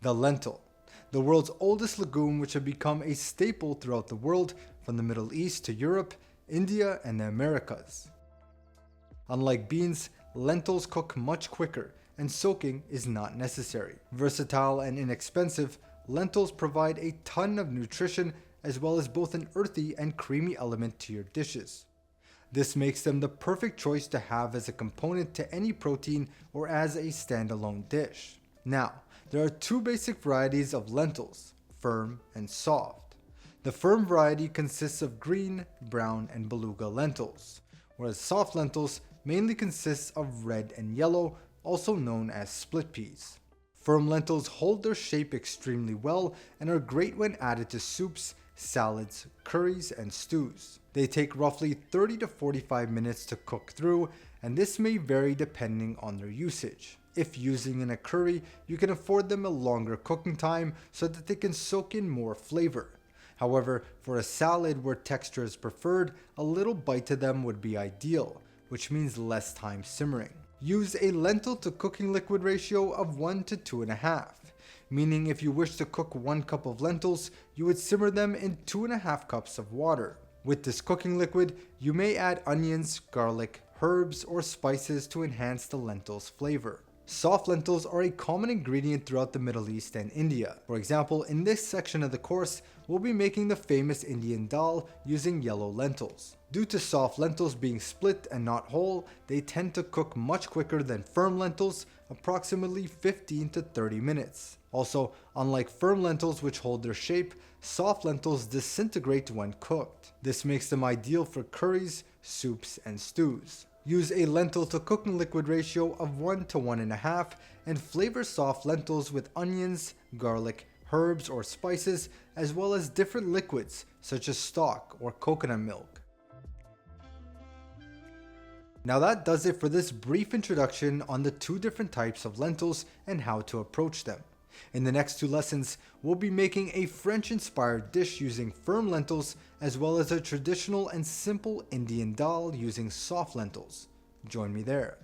The lentil, the world's oldest legume, which have become a staple throughout the world from the Middle East to Europe, India, and the Americas. Unlike beans, lentils cook much quicker, and soaking is not necessary. Versatile and inexpensive, lentils provide a ton of nutrition as well as both an earthy and creamy element to your dishes. This makes them the perfect choice to have as a component to any protein or as a standalone dish. Now, there are two basic varieties of lentils, firm and soft. The firm variety consists of green, brown, and beluga lentils, whereas soft lentils mainly consists of red and yellow, also known as split peas. Firm lentils hold their shape extremely well and are great when added to soups, salads, curries, and stews. They take roughly 30 to 45 minutes to cook through, and this may vary depending on their usage. If using in a curry, you can afford them a longer cooking time so that they can soak in more flavor. However, for a salad where texture is preferred, a little bite to them would be ideal, which means less time simmering. Use a lentil to cooking liquid ratio of 1 to 2.5, meaning if you wish to cook 1 cup of lentils, you would simmer them in 2.5 cups of water. With this cooking liquid, you may add onions, garlic, herbs, or spices to enhance the lentils' flavor. Soft lentils are a common ingredient throughout the Middle East and India. For example, in this section of the course, we'll be making the famous Indian dal using yellow lentils. Due to soft lentils being split and not whole, they tend to cook much quicker than firm lentils, approximately 15 to 30 minutes. Also, unlike firm lentils which hold their shape, soft lentils disintegrate when cooked. This makes them ideal for curries, soups, and stews. Use a lentil to cooking liquid ratio of 1 to 1.5 and flavor soft lentils with onions, garlic, herbs, or spices, as well as different liquids such as stock or coconut milk. Now that does it for this brief introduction on the two different types of lentils and how to approach them. In the next two lessons, we'll be making a French-inspired dish using firm lentils, as well as a traditional and simple Indian dal using soft lentils. Join me there.